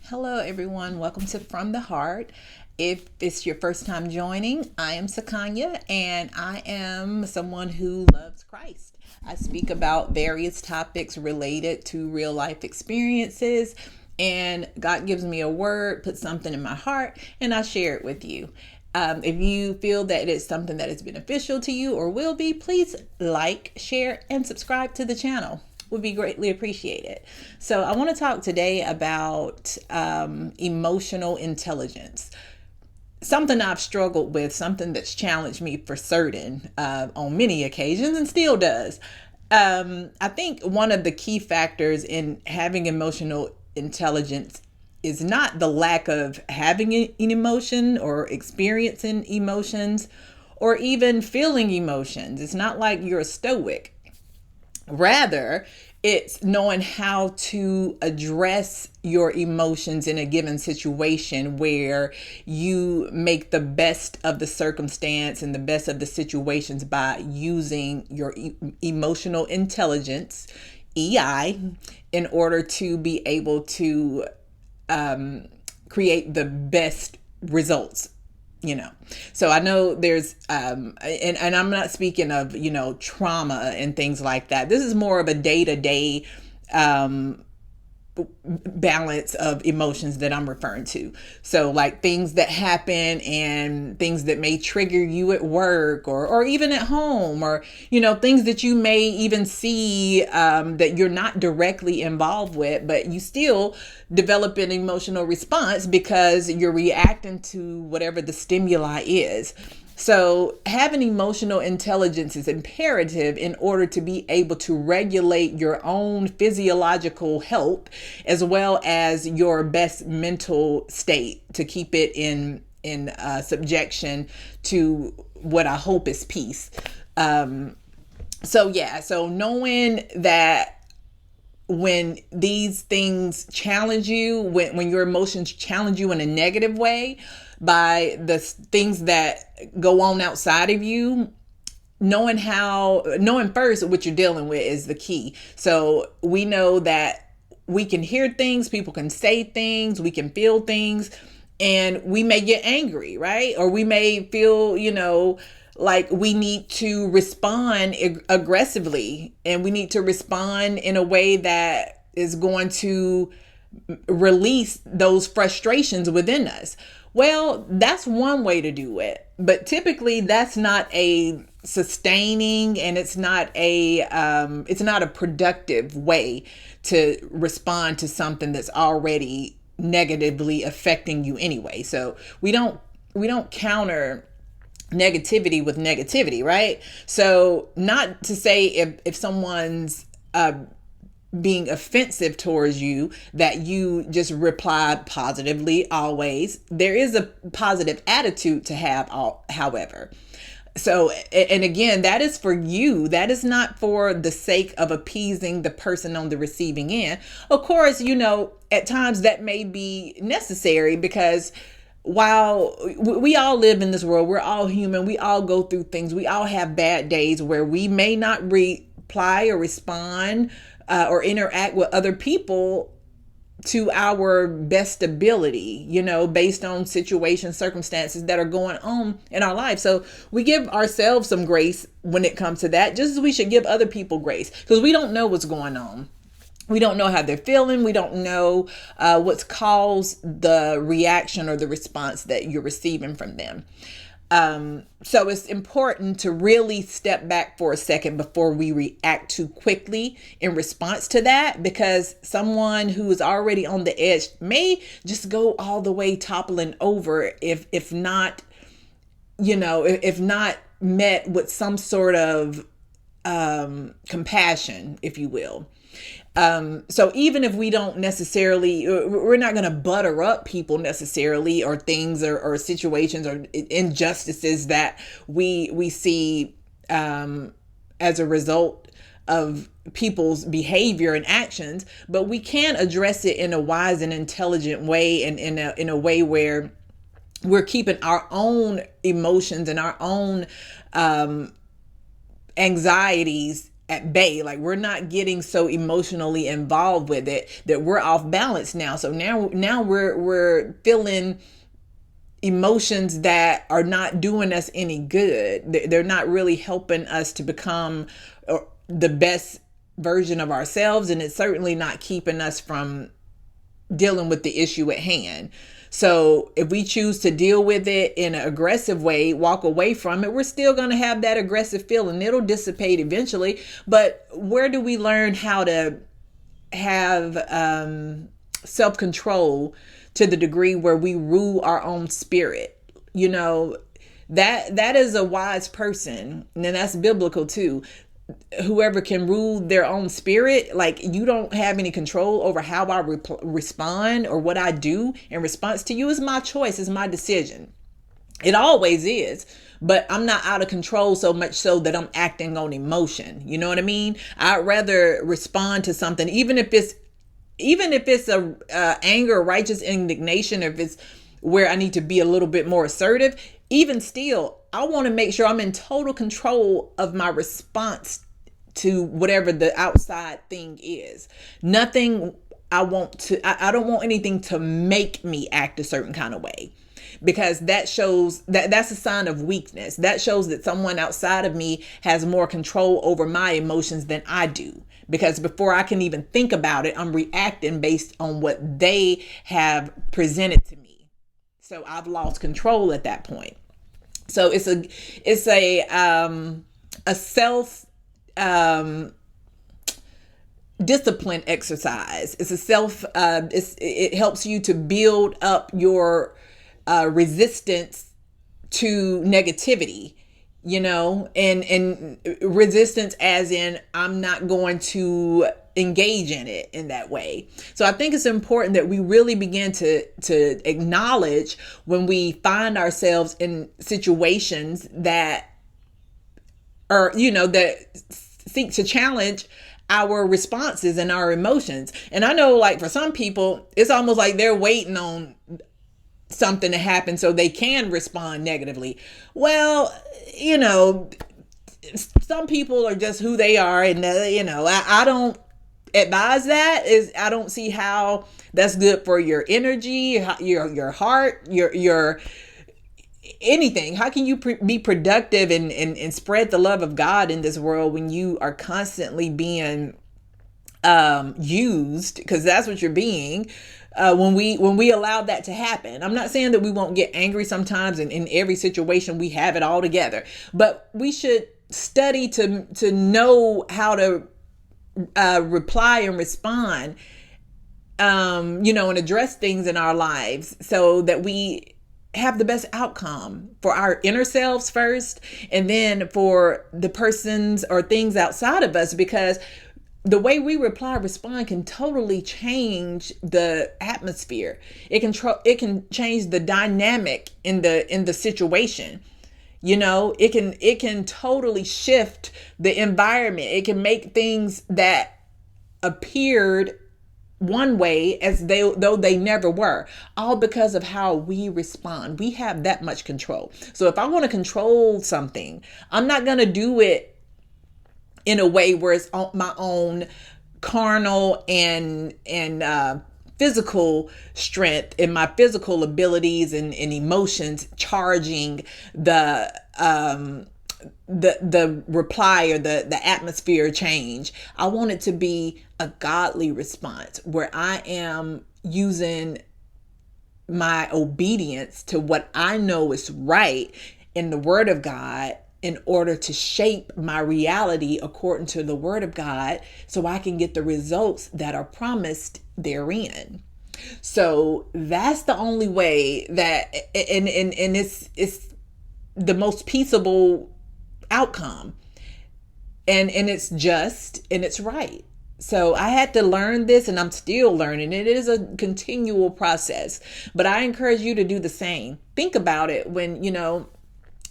Hello, everyone. Welcome to From the Heart. If it's your first time joining, I am Sakanya and I am someone who loves Christ. I speak about various topics related to real life experiences, and God gives me a word, puts something in my heart, and I share it with you. If you feel that it's something that is beneficial to you or will be, please like, share, and subscribe to the channel. Would be greatly appreciated. So I want to talk today about emotional intelligence. Something I've struggled with, something that's challenged me for certain on many occasions and still does. I think one of the key factors in having emotional intelligence is not the lack of having an emotion or experiencing emotions or even feeling emotions. It's not like you're a stoic. Rather, it's knowing how to address your emotions in a given situation where you make the best of the circumstance and the best of the situations by using your emotional intelligence, EI, in order to be able to create the best results. So I know there's and I'm not speaking of trauma and things like that. This is more of a day-to-day balance of emotions that I'm referring to. So like things that happen and things that may trigger you at work or even at home, or things that you may even see that you're not directly involved with, but you still develop an emotional response because you're reacting to whatever the stimuli is. So having emotional intelligence is imperative in order to be able to regulate your own physiological health as well as your best mental state, to keep it in subjection to what I hope is peace. So knowing that when these things challenge you, when your emotions challenge you in a negative way by the things that go on outside of you, knowing first what you're dealing with is the key. So we know that we can hear things, people can say things, we can feel things, and we may get angry, right? Or we may feel, like we need to respond aggressively, and we need to respond in a way that is going to release those frustrations within us. Well, that's one way to do it, but typically that's not a sustaining, and it's not a productive way to respond to something that's already negatively affecting you anyway. So we don't counter negativity with negativity, right? So not to say if someone's being offensive towards you that you just reply positively always. There is a positive attitude to have, however. So, and again, that is for you. That is not for the sake of appeasing the person on the receiving end. Of course, at times that may be necessary, because while we all live in this world, we're all human. We all go through things. We all have bad days where we may not reply or respond or interact with other people to our best ability, based on situations, circumstances that are going on in our life. So we give ourselves some grace when it comes to that, just as we should give other people grace, because we don't know what's going on. We don't know how they're feeling. We don't know what's caused the reaction or the response that you're receiving from them. So it's important to really step back for a second before we react too quickly in response to that, because someone who is already on the edge may just go all the way toppling over if not met with some sort of compassion, if you will. So even if we don't necessarily, we're not going to butter up people necessarily, or things or situations or injustices that we see as a result of people's behavior and actions, but we can address it in a wise and intelligent way, and in a way where we're keeping our own emotions and our own anxieties at bay. Like, we're not getting so emotionally involved with it that we're off balance now. So now we're feeling emotions that are not doing us any good. They're not really helping us to become the best version of ourselves, and it's certainly not keeping us from dealing with the issue at hand. So if we choose to deal with it in an aggressive way, walk away from it, we're still going to have that aggressive feeling. It'll dissipate eventually. But where do we learn how to have self-control to the degree where we rule our own spirit? You know, that is a wise person, and that's biblical too. Whoever can rule their own spirit, like, you don't have any control over how I respond or what I do in response to you. Is my choice, is my decision. It always is. But I'm not out of control so much so that I'm acting on emotion. You know what I mean? I'd rather respond to something, even if it's a anger, righteous indignation, or if it's where I need to be a little bit more assertive. Even still, I want to make sure I'm in total control of my response to whatever the outside thing is. Nothing I don't want anything to make me act a certain kind of way, because that shows that's a sign of weakness. That shows that someone outside of me has more control over my emotions than I do. Because before I can even think about it, I'm reacting based on what they have presented to me. So I've lost control at that point. So it's a self discipline exercise. It's a it helps you to build up your resistance to negativity, you know, and resistance as in, I'm not going to engage in it in that way. So I think it's important that we really begin to acknowledge when we find ourselves in situations that are, you know, that seek to challenge our responses and our emotions. And I know, like, for some people, it's almost like they're waiting on something to happen so they can respond negatively. Well, you know, some people are just who they are, and you know, I don't advise that. I don't see how that's good for your energy, your heart, your anything. How can you be productive and spread the love of God in this world when you are constantly being used? Because that's what you're being. When we allow that to happen. I'm not saying that we won't get angry sometimes, and in every situation we have it all together, but we should study to know how to reply and respond, you know, and address things in our lives so that we have the best outcome for our inner selves first, and then for the persons or things outside of us, because the way we respond can totally change the atmosphere. It can change the dynamic in the situation. You know, it can totally shift the environment. It can make things that appeared one way as though they never were, all because of how we respond. We have that much control. So if I want to control something, I'm not going to do it in a way where it's my own carnal and physical strength and my physical abilities and emotions charging the reply or the atmosphere change. I want it to be a godly response where I am using my obedience to what I know is right in the Word of God in order to shape my reality according to the Word of God, so I can get the results that are promised therein. So that's the only way that, and it's the most peaceable outcome, and it's just, and it's right. So I had to learn this, and I'm still learning. It is a continual process, but I encourage you to do the same. Think about it when, you know,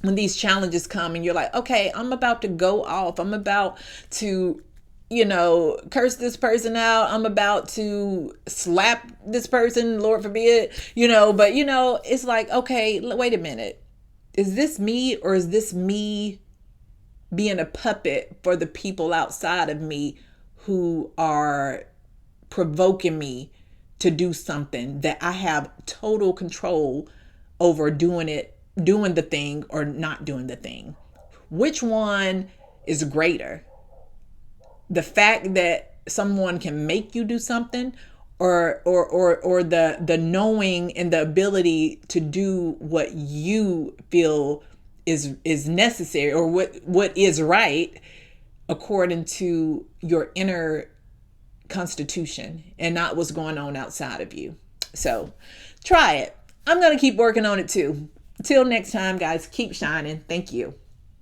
when these challenges come and you're like, okay, I'm about to go off. I'm about to, you know, curse this person out. I'm about to slap this person, Lord forbid, you know, but, you know, it's like, okay, wait a minute. Is this me, or is this me being a puppet for the people outside of me who are provoking me to do something that I have total control over doing the thing or not doing the thing? Which one is greater? The fact that someone can make you do something, or the knowing and the ability to do what you feel is necessary, or what is right according to your inner constitution and not what's going on outside of you. So try it. I'm going to keep working on it too. Until next time, guys, keep shining. Thank you.